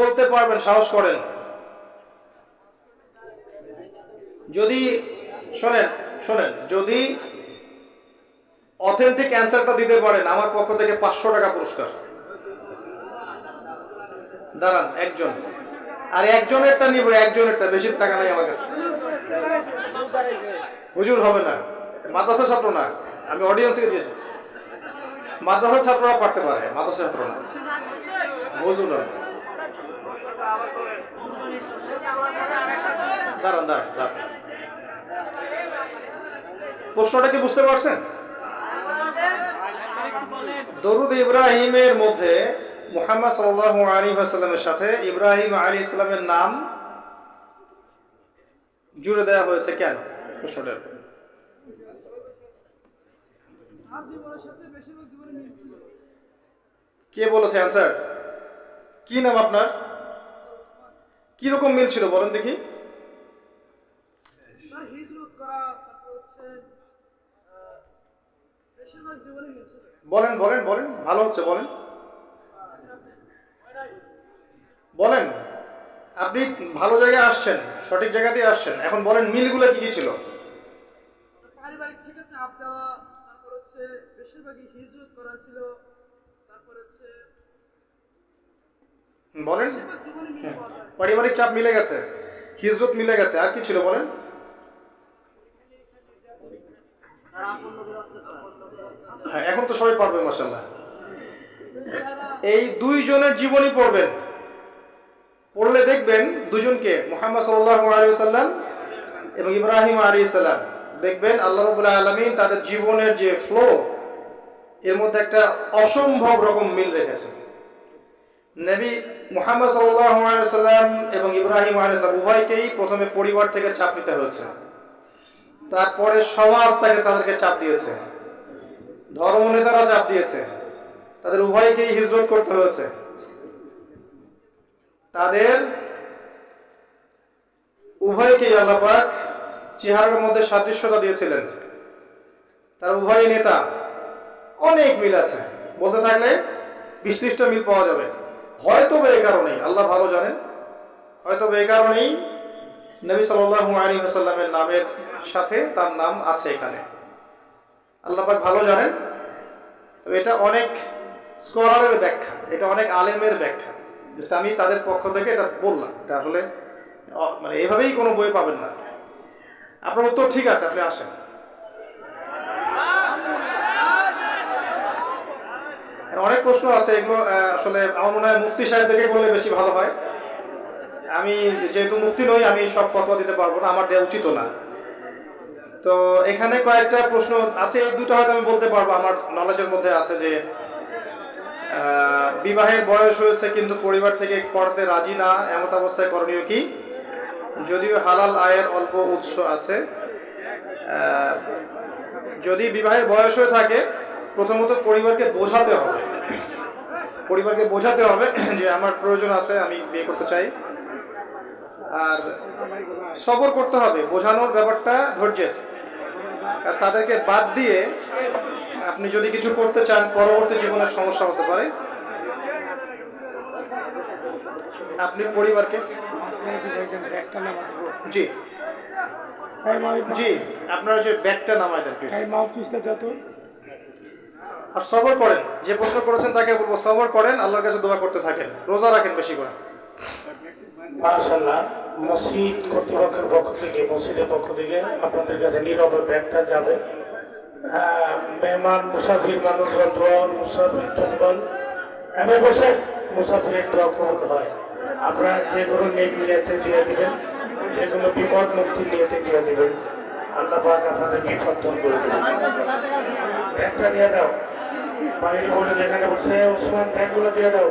বলতে পারবেন, সাহস করেন। যদি শোনেন শোনেন যদি অথেন্টিক অ্যান্সারটা দিতে পারেন আমার পক্ষ থেকে 500 টাকা পুরস্কার। দাঁড়ান, একজন, আর একজনেরটা নিব, একজনেরটা, বেশি টাকা নাই আমার কাছে। হুজুর হবে না, মাদ্রাসা ছাত্র না, আমি অডিয়েন্সকে দিয়েছি। মাদ্রাসা ছাত্ররা পারতে পারে, মাদ্রাসা ছাত্র না, হুজুর না। দাঁড়ান দাঁড়ান দাঁড়ান, প্রশ্নটা কি বুঝতে পারছেন? দরুদ ইব্রাহিমের মধ্যে মুহাম্মদ সাল্লাল্লাহু আলাইহি ওয়াসাল্লামের সাথে ইব্রাহিম আলাইহিস সালামের নাম জুড়ে দেওয়া হয়েছে কেন? প্রশ্নটা কে বলেছে? অ্যান্সার কি? নাম আপনার? কি রকম মিল ছিল বলেন দেখি। বলেন বলেন বলেন, ভালো হচ্ছে, বলেন বলেন। আপনি ভালো জায়গায় আসছেন, সঠিক জায়গাতেই আসছেন। এখন বলেন মিলগুলো কি কি ছিল? পারিবারিক থেকে চাপ দেওয়া, তারপর হচ্ছে বেশিরভাগই হিজরত করা ছিল, তারপর হচ্ছে বলেন। পারিবারিক চাপ মিলে গেছে, হিজরত মিলে গেছে, আর কি ছিল বলেন? হ্যাঁ, এখন তো সবাই পারবে মাশাআল্লাহ। এই দুইজনের জীবনী পড়বেন, পড়লে দেখবেন দুজনকে, মুহাম্মদ সাল্লাল্লাহু আলাইহি ওয়াসাল্লাম এবং ইব্রাহিম আলাইহিস সালাম, দেখবেন আল্লাহ রাব্বুল আলামিন তাদের জীবনের যে ফ্লো, এর মধ্যে একটা অসম্ভব রকম মিল রেখেছেন। নবী মুহাম্মদ সাল্লাল্লাহু আলাইহি ওয়াসাল্লাম এবং ইব্রাহিম আলাইহিস সালাম উভয়কেই প্রথমে পরিবার থেকে চাপ নিতে হয়েছে, তারপরে সমাজ তাদেরকে চাপ দিয়েছে, ধর্ম নেতারা চাপ দিয়েছে, তাদের উভয়কেই হিজরত করতে হয়েছে, তাদের উভয়কেই আল্লাহ পাক চেহারার মধ্যে সাদৃশ্যতা দিয়েছিলেন। তার উভয় নেতা, অনেক মিল আছে, বলতে থাকলে 20-30টা মিল পাওয়া যাবে। হয়তো এই কারণেই, আল্লাহ ভালো জানেন, হয়তো এই কারণেই নবী সাল্লাল্লাহু আলাইহি ওয়াসাল্লামের নামের সাথে তার নাম আছে এখানে, আল্লাহ পাক ভালো জানেন। তবে এটা অনেক স্কলারের ব্যাখ্যা, এটা অনেক আলেমের ব্যাখ্যা, জাস্ট আমি তাদের পক্ষ থেকে এটা বললাম। এটা আসলে মানে এভাবেই কোনো বই পাবেন না। আপনার উত্তর ঠিক আছে, আপনি আসেন। অনেক প্রশ্ন আছে, এগুলো আসলে আমার মনে হয় মুফতি সাহেবদেরকে বললে বেশি ভালো হয়। আমি যেহেতু মুফতি নই, আমি সব ফতোয়া দিতে পারবো না, আমার দেওয়া উচিত না। তো এখানে কয়েকটা প্রশ্ন আছে, এই দুটো হয়তো আমি বলতে পারবো, আমার নলেজের মধ্যে আছে যে বিবাহের বয়স হয়েছে কিন্তু পরিবার থেকে করতে রাজি না, এমন অবস্থায় করণীয় কি? যদিও হালাল আয়ের অল্প উৎস আছে, যদি বিবাহের বয়স হয়ে থাকে প্রথমত পরিবারকে বোঝাতে হবে, পরিবারকে বোঝাতে হবে যে আমার প্রয়োজন আছে, আমি বিয়ে করতে চাই। আর সবর করতে হবে, বোঝানোর ব্যাপারটা ধৈর্যের। আর তাদেরকে বাদ দিয়ে আপনি যদি কিছু করতে চান, পরবর্তী জীবনের সমস্যা হতে পারে। আপনি পরিবারকে জি জি আপনার যে ব্যাগটা নামাই দেন প্লিজ। আর সবর করেন, যে প্রশ্ন করেছেন তাকে বলবো সবর করেন, আল্লাহর কাছে দোয়া করতে থাকেন, রোজা রাখেন বেশি করে। মাশাআল্লাহ, মসজিদ কর্তৃপক্ষের পক্ষ থেকে, মসজিদের পক্ষ থেকে আপনাদের কাছে নীরবে ব্যাগটা যাবে। মেহমান মুসাফির মানুষরা দোয়া, মুসাফির তুলবেন এমন বসে মুসাফিরের দোয়া কবুল হয়। আপনারা যেগুলো নেক নিয়তে দিয়ে দিবেন, যেগুলো বিপদ মুক্তি নিয়তে দিয়ে দিবেন, আল্লাহ পাক আপনাদের বিপদ দূর করে দেবেন। ব্যাগটা দিয়ে দাও, বাড়ির বলে যেখানে বসে উসমান, ব্যাগগুলো দিয়ে দাও।